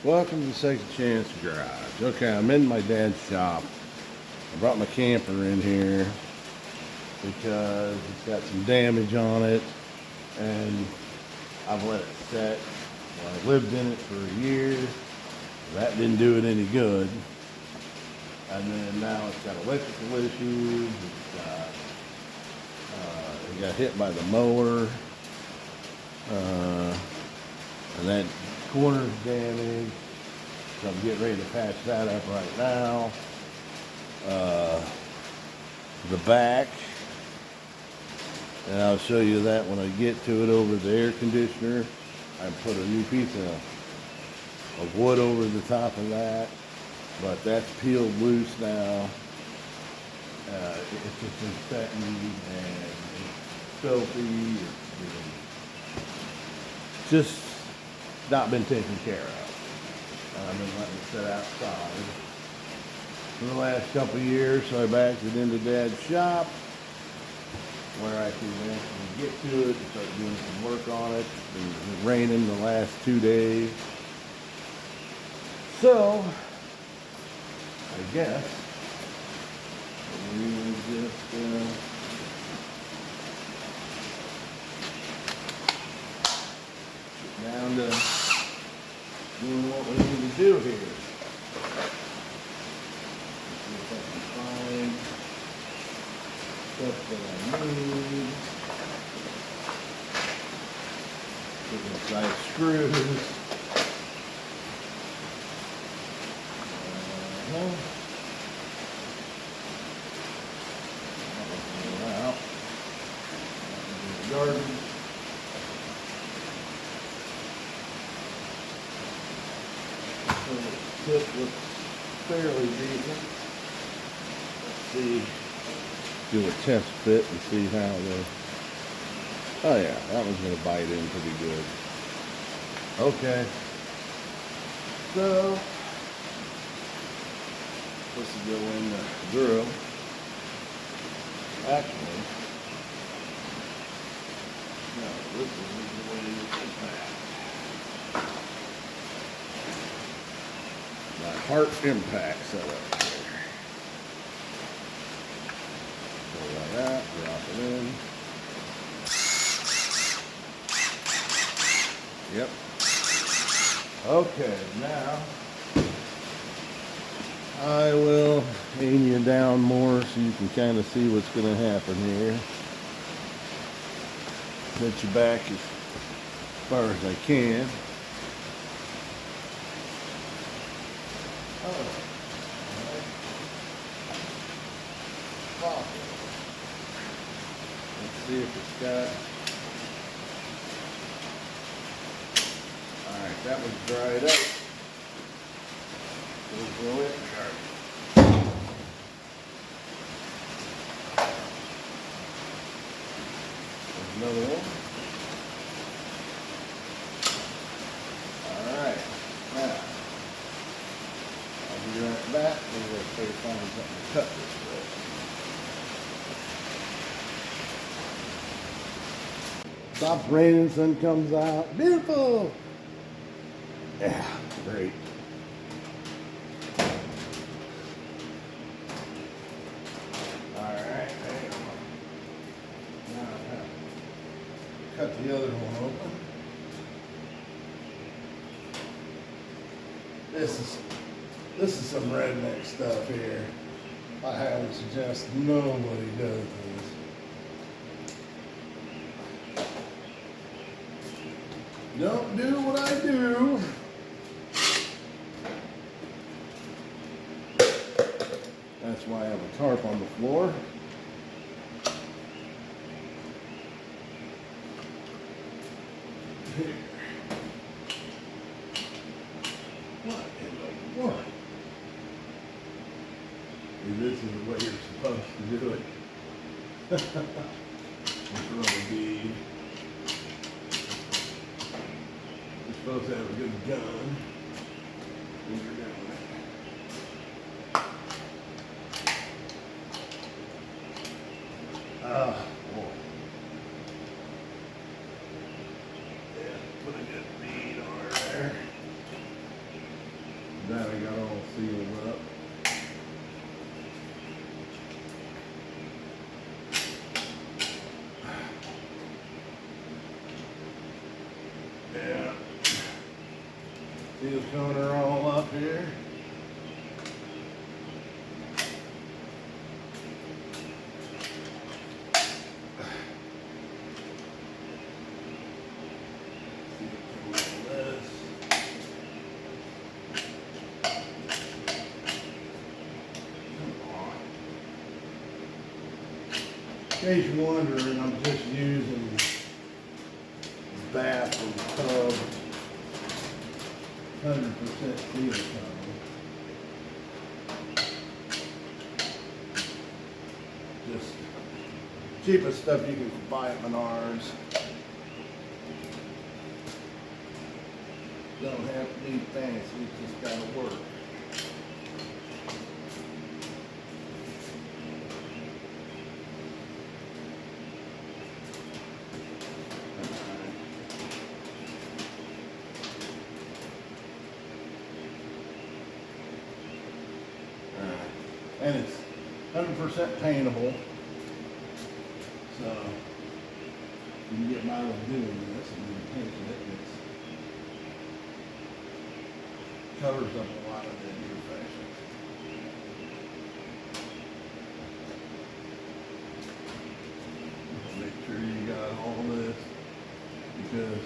Welcome to Second Chance Garage. Okay, I'm in my dad's shop. I brought my camper in here because it's got some damage on it and I've let it set. Well, I lived in it for a year. That didn't do it any good. And then now it's got electrical issues. It got hit by the mower. And that corner's damaged. So I'm getting ready to patch that up right now. The back, and I'll show you that when I get to it over the air conditioner. I put a new piece of wood over the top of that, but that's peeled loose now. It's just been setting and it's filthy. It's just not been taken care of. I've been letting it sit outside for the last couple of years, so I backed it into Dad's shop where I can actually get to it and start doing some work on it. It's been raining the last 2 days. So, I guess we will just get down to doing what we need to do here. See if I can find stuff that I need. Put inside screws. Out. Garbage. So the tip looks fairly decent. Let's see. Do a test fit and see how the. Oh yeah, that one's gonna bite in pretty good. Okay. So this will go in the drill. Actually, no, this is the way it is back. My heart impact setup here. Go like that, drop it in. Yep. Okay, now I will aim you down more so you can kind of see what's going to happen here. Set you back as far as I can. Oh, right. Let's see if it's got. All right, that one's dried up. We'll throw it in the garbage. There's another one. All right, now I'll be right back. We're going to try to find something to cut this with. Stops raining, sun comes out. Beautiful. Yeah, great. Alright, now cut the other one open. This is some redneck stuff here. I highly suggest nobody does this. Don't do what I do. That's why I have a tarp on the floor. Here. What in the world? This is the way you're supposed to do it. It's really bead. You're supposed to have a good gun when you're doing it. Boy. Yeah, put a good bead on there. That I got all sealed up. Yeah. Seal coner all up here. In case you're wondering, I'm just using the bath and tub 100% silicone. Just cheapest stuff you can buy at Menards. Don't have to be fancy, it's just gotta work. And it's 100% paintable, so you can get by with doing this and then painting it. It covers up a lot of the imperfections. Make sure you got all this, because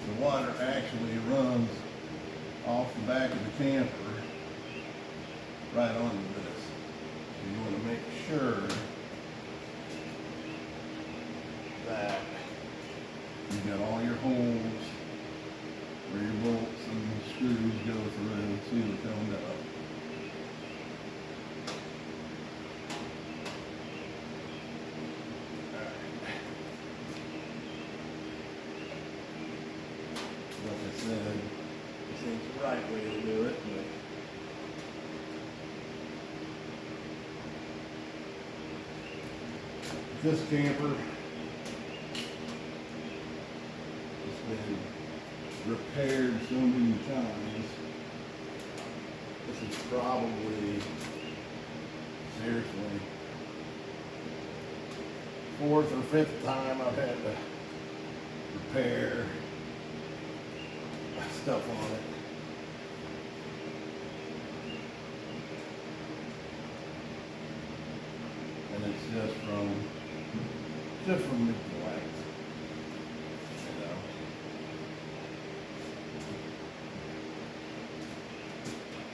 the water actually runs off the back of the camper right onto this. You want to make sure that you got all your holes where your bolts and screws go through and siliconed up. Like I said, this ain't the right way to do it, but this camper has been repaired so many times. This is probably, seriously, 4th or 5th time I've had to repair stuff on it. And it's just from neglect, you know.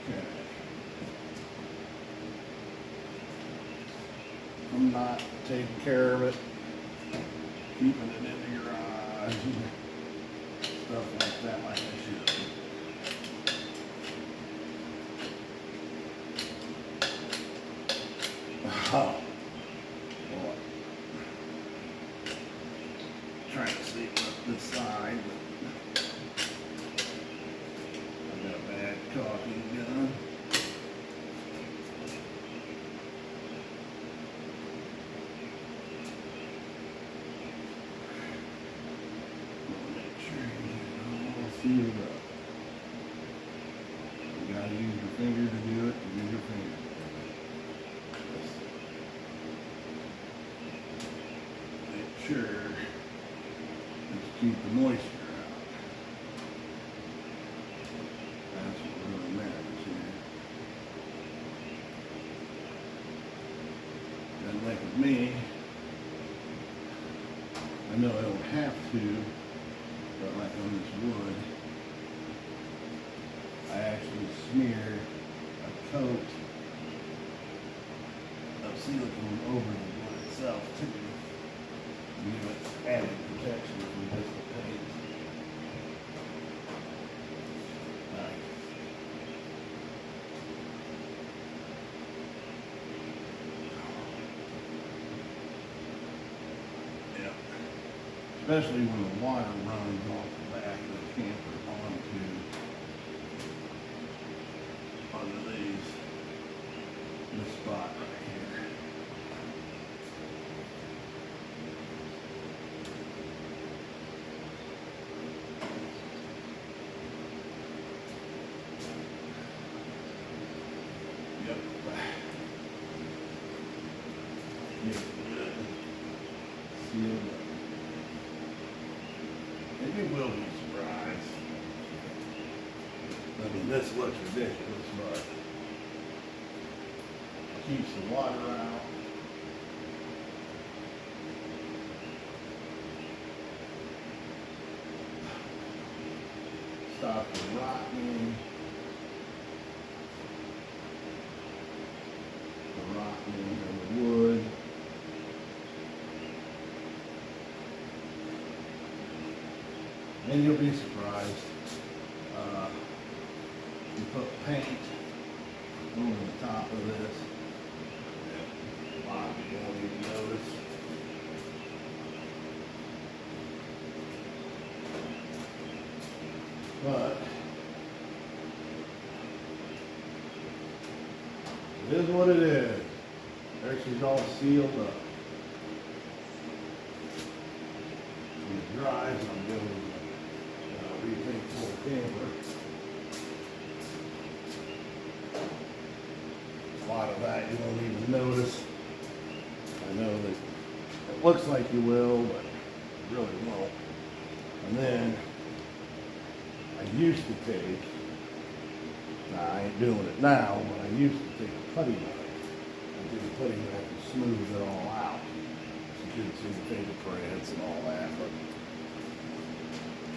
Okay. I'm not taking care of it, keeping it in the garage, stuff like that, like I should. Oh. Trying to see up this side, but I've got a bad caulking gun. Make sure you get it all sealed up. You gotta use your finger to do it. Use your finger. Make sure. Keep the moisture out. That's what really matters here. Doesn't like with me. I know I don't have to, but like on this wood, I actually smear a coat of silicone over the wood itself too. Give it added protection from just the paint. Right. Yeah. Especially when the water runs off the back of the camper onto this spot right here. sealed up. And you will be surprised. I mean, this looks ridiculous, but keeps the water out. Stop the rotting. The rotting of the wood. And you'll be surprised. You put paint over the top of this. A lot of people won't even notice. But it is what it is. Everything's all sealed up. When it dries, I'm doing repaint full camper. A lot of that you won't even notice. I know that it looks like you will, but it really won't. And then I used to take, now I ain't doing it now, but I used to take a putty knife and do the putty knife and smooth it all out. So you couldn't see the fingerprints and all that.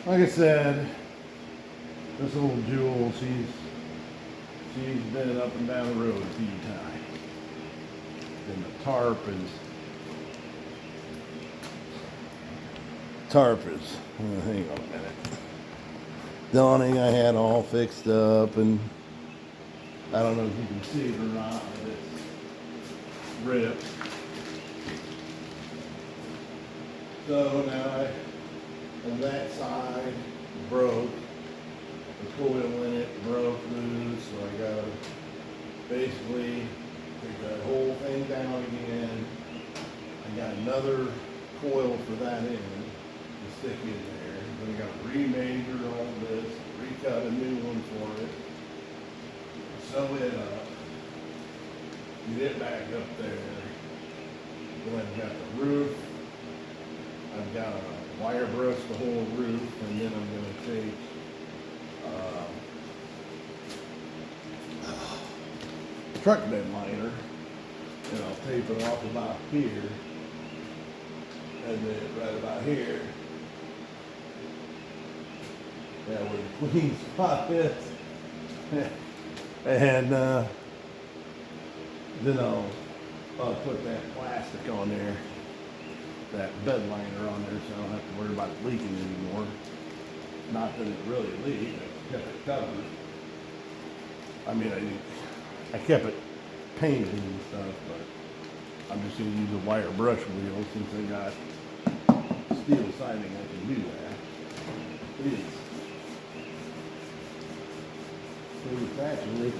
But like I said, this little Jewel, she's been up and down the road a few times. And the tarp is, hang on a minute. Dawning I had all fixed up, and I don't know if you can see it or not, but it's ripped. So now on that side broke, the coil in it broke loose, so I gotta basically take that whole thing down again. I got another coil for that end to stick in there. Then I gotta remeasure all this, recut a new one for it, sew it up, get it back up there. Then I've got the roof. I've got to wire brush the whole roof, and then I'm going to take truck bed liner, and I'll tape it off about here, and then right about here. Yeah, where the clean spot is. And then I'll put that plastic on there, that bed liner on there, so I don't have to worry about it leaking anymore. Not that it really leaked, I kept it covered. I mean, I kept it painted and stuff, but I'm just going to use a wire brush wheel since I got steel siding. I can do that. It's actually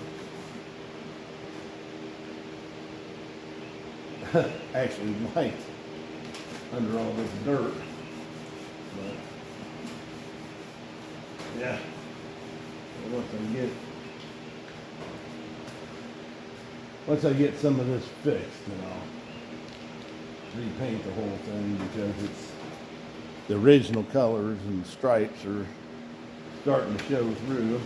actually light under all this dirt, but yeah, once I get some of this fixed, then I'll repaint the whole thing, because it's the original colors and stripes are starting to show through.